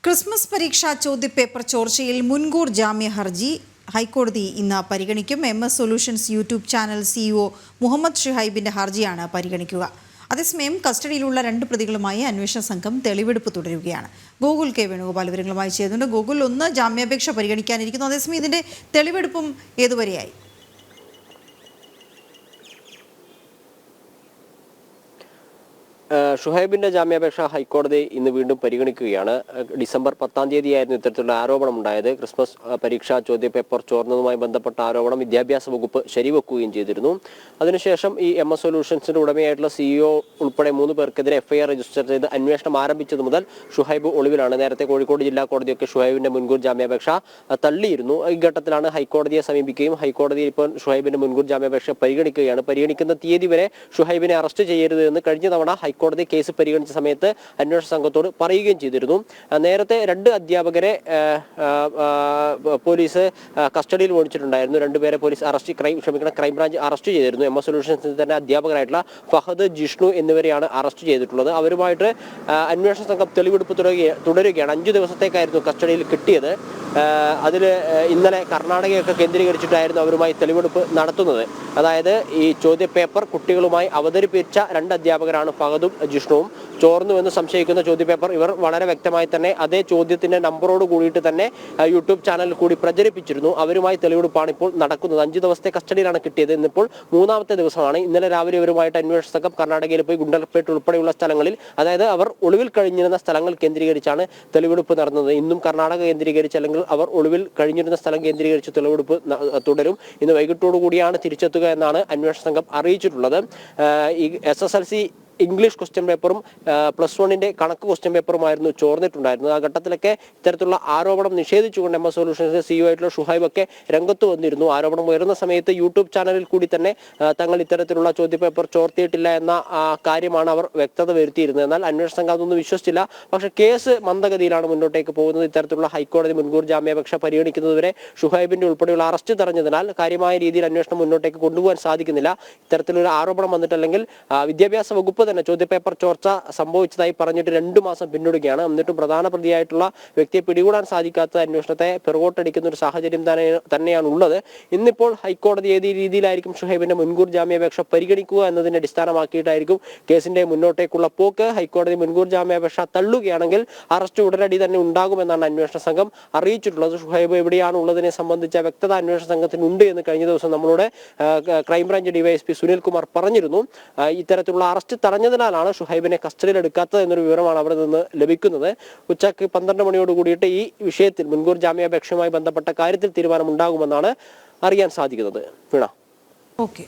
Christmas പരീക്ഷാ ചോദ്യപേപ്പർ ചോർച്ചയിൽ മുൻകൂർ ജാമ്യ ഹർജി ഹൈക്കോടതി ഇന്ന് പരിഗണിക്കും. MS solutions YouTube channel CEO Muhammad ഷുഹൈബിന്റെ ഹർജിയാണ് പരിഗണിക്കുക. അതേസമയം കസ്റ്റഡിയിലുള്ള 2 പ്രതികളുമായി അന്വേഷണ സംഘം തെളിവെടുപ്പ് തുടരുകയാണ്. ഗോകുൽ കെ വേണുഗോപാൽ വിവരങ്ങളുമായി ചേരുന്നുണ്ട്. ഗോകുൽ, ഒന്ന് ജാമ്യാപേക്ഷ പരിഗണിക്കാനിരിക്കുന്നു. അതേസമയം ഇതിന്റെ തെളിവെടുപ്പും ഏതുവരെയായി? ഷുഹൈബിന്റെ ജാമ്യാപേക്ഷ ഹൈക്കോടതി ഇന്ന് വീണ്ടും പരിഗണിക്കുകയാണ്. ഡിസംബർ 10-ാം തീയതിയായിരുന്നു ഇത്തരത്തിലുള്ള ആരോപണം ഉണ്ടായത്. ക്രിസ്മസ് പരീക്ഷാ ചോദ്യപേപ്പർ ചോർന്നതുമായി ബന്ധപ്പെട്ട ആരോപണം വിദ്യാഭ്യാസ വകുപ്പ് ശരിവെക്കുകയും ചെയ്തിരുന്നു. അതിനുശേഷം ഈ MS സൊല്യൂഷൻസിന്റെ ഉടമയായിട്ടുള്ള CEO ഉൾപ്പെടെ 3 പേർക്കെതിരെ FIR രജിസ്റ്റർ ചെയ്ത് അന്വേഷണം ആരംഭിച്ചത് മുതൽ ഷുഹൈബ് ഒളിവിലാണ്. നേരത്തെ കോഴിക്കോട് ജില്ലാ കോടതിയൊക്കെ ഷുഹൈബിന്റെ മുൻകൂർ ജാമ്യാപേക്ഷ തള്ളിയിരുന്നു. ഈ ഘട്ടത്തിലാണ് ഹൈക്കോടതിയെ സമീപിക്കുകയും ഹൈക്കോടതി ഇപ്പോൾ ഷുഹൈബിന്റെ മുൻകൂർ ജാമ്യാപേക്ഷ പരിഗണിക്കുകയാണ്. പരിഗണിക്കുന്ന തീയതി വരെ ഷുഹൈബിനെ അറസ്റ്റ് ചെയ്യരുത് എന്ന് കഴിഞ്ഞ തവണ ഹൈക്കോടതി കേസ് പരിഗണിച്ച സമയത്ത് അന്വേഷണ സംഘത്തോട് പറയുകയും ചെയ്തിരുന്നു. നേരത്തെ 2 അധ്യാപകരെ പോലീസ് കസ്റ്റഡിയിൽ മേടിച്ചിട്ടുണ്ടായിരുന്നു. 2 പേരെ പോലീസ് ക്രൈംബ്രാഞ്ച് അറസ്റ്റ് ചെയ്തിരുന്നു. MS സൊല്യൂഷൻസിൽ തന്നെ അധ്യാപകരായിട്ടുള്ള ഫഹദ്, ജിഷ്ണു എന്നിവരെയാണ് അറസ്റ്റ് ചെയ്തിട്ടുള്ളത്. അവരുമായിട്ട് അന്വേഷണ സംഘം തെളിവെടുപ്പ് തുടരുകയാണ്. 5 ദിവസത്തേക്കായിരുന്നു കസ്റ്റഡിയിൽ കിട്ടിയത്. അതിൽ ഇന്നലെ കർണാടകയൊക്കെ കേന്ദ്രീകരിച്ചിട്ടായിരുന്നു അവരുമായി തെളിവെടുപ്പ് നടത്തുന്നത്. അതായത് ഈ ചോദ്യപേപ്പർ കുട്ടികളുമായി അവതരിപ്പിച്ച 2 അധ്യാപകരാണ് ഫഹദും ജിഷ്ണുവും. ചോർന്നുവെന്ന് സംശയിക്കുന്ന ചോദ്യപേപ്പർ ഇവർ വളരെ വ്യക്തമായി തന്നെ അതേ ചോദ്യത്തിന്റെ നമ്പറോട് കൂടിയിട്ട് തന്നെ യൂട്യൂബ് ചാനലിൽ കൂടി പ്രചരിപ്പിച്ചിരുന്നു. അവരുമായി തെളിവെടുപ്പാണ് ഇപ്പോൾ നടക്കുന്നത്. 5 ദിവസത്തെ കസ്റ്റഡിയിലാണ് കിട്ടിയത്. ഇന്നിപ്പോൾ 3ാമത്തെ ദിവസമാണ്. ഇന്നലെ രാവിലെ ഇവരുമായിട്ട് അന്വേഷണ സംഘം കർണാടകയിൽ പോയി ഗുണ്ടൽപേട്ട് ഉൾപ്പെടെയുള്ള സ്ഥലങ്ങളിൽ, അതായത് അവർ ഒളിവിൽ കഴിഞ്ഞിരുന്ന സ്ഥലങ്ങൾ കേന്ദ്രീകരിച്ചാണ് തെളിവെടുപ്പ് നടന്നത്. ഇന്നും കർണാടക കേന്ദ്രീകരിച്ച് അല്ലെങ്കിൽ അവർ ഒളിവിൽ കഴിഞ്ഞിരുന്ന സ്ഥലം കേന്ദ്രീകരിച്ച് തെളിവെടുപ്പ് തുടരും. ഇന്ന് വൈകിട്ടോടു കൂടിയാണ് തിരിച്ചെത്തുക എന്നാണ് അന്വേഷണ സംഘം അറിയിച്ചിട്ടുള്ളത്. ഈ SSLC ഇംഗ്ലീഷ് ക്വസ്റ്റ്യൻ പേപ്പറും +1 കണക്ക് ക്വസ്റ്റ്യൻ പേപ്പറുമായിരുന്നു ചോർന്നിട്ടുണ്ടായിരുന്നത്. ആ ഘട്ടത്തിലൊക്കെ ഇത്തരത്തിലുള്ള ആരോപണം നിഷേധിച്ചുകൊണ്ട് MS സൊല്യൂഷൻസിന്റെ CEO ആയിട്ടുള്ള ഷുഹൈബ് ഒക്കെ രംഗത്ത് വന്നിരുന്നു. ആരോപണം ഉയർന്ന സമയത്ത് യൂട്യൂബ് ചാനലിൽ കൂടി തന്നെ തങ്ങൾ ഇത്തരത്തിലുള്ള ചോദ്യപേപ്പർ ചോർത്തിയിട്ടില്ല എന്ന കാര്യമാണ് അവർ വ്യക്തത വരുത്തിയിരുന്നത്. എന്നാൽ അന്വേഷണ സംഘം അതൊന്നും വിശ്വസിച്ചില്ല. പക്ഷേ കേസ് മന്ദഗതിയിലാണ് മുന്നോട്ടേക്ക് പോകുന്നത്. ഇത്തരത്തിലുള്ള ഹൈക്കോടതി മുൻകൂർ ജാമ്യാപേക്ഷ പരിഗണിക്കുന്നതുവരെ ഷുഹൈബിന്റെ ഉൾപ്പെടെയുള്ള അറസ്റ്റ് തടഞ്ഞതിനാൽ കാര്യമായ രീതിയിൽ അന്വേഷണം മുന്നോട്ടേക്ക് കൊണ്ടുപോകാൻ സാധിക്കുന്നില്ല. ഇത്തരത്തിലൊരു ആരോപണം വന്നിട്ടല്ലെങ്കിൽ വിദ്യാഭ്യാസ വകുപ്പ് തന്നെ ചോദ്യപേപ്പർ ചോർച്ച സംഭവിച്ചതായി പറഞ്ഞിട്ട് 2 മാസം പിന്നിടുകയാണ്. എന്നിട്ടും പ്രധാന പ്രതിയായിട്ടുള്ള വ്യക്തിയെ പിടികൂടാൻ സാധിക്കാത്ത അന്വേഷണത്തെ പിറകോട്ടടിക്കുന്ന ഒരു സാഹചര്യം തന്നെയാണ് ഉള്ളത്. ഇന്നിപ്പോൾ ഹൈക്കോടതി ഏത് രീതിയിലായിരിക്കും ഷുഹൈബിന്റെ മുൻകൂർ ജാമ്യാപേക്ഷ പരിഗണിക്കുക എന്നതിനെ അടിസ്ഥാനമാക്കിയിട്ടായിരിക്കും കേസിന്റെ മുന്നോട്ടേക്കുള്ള പോക്ക്. ഹൈക്കോടതി മുൻകൂർ ജാമ്യാപേക്ഷ തള്ളുകയാണെങ്കിൽ അറസ്റ്റ് ഉടനടി തന്നെ ഉണ്ടാകുമെന്നാണ് അന്വേഷണ സംഘം അറിയിച്ചിട്ടുള്ളത്. ഷുഹൈബ് എവിടെയാണ് ഉള്ളതിനെ സംബന്ധിച്ച വ്യക്തത അന്വേഷണ സംഘത്തിനുണ്ട് എന്ന് കഴിഞ്ഞ ദിവസം നമ്മളോട് ക്രൈംബ്രാഞ്ച് DYSP സുനിൽകുമാർ പറഞ്ഞിരുന്നു. ഇത്തരത്തിലുള്ള അറസ്റ്റ് തടഞ്ഞതിനാലാണ് ഷുഹൈബിനെ കസ്റ്റഡിയിൽ എടുക്കാത്തത് എന്നൊരു വിവരമാണ് അവിടെ നിന്ന് ലഭിക്കുന്നത്. ഉച്ചയ്ക്ക് 12 മണിയോട് കൂടിയിട്ട് ഈ വിഷയത്തിൽ മുൻകൂർ ജാമ്യാപേക്ഷയുമായി ബന്ധപ്പെട്ട കാര്യത്തിൽ തീരുമാനമുണ്ടാകുമെന്നാണ് അറിയാൻ സാധിക്കുന്നത്. വീണ. ഓക്കെ.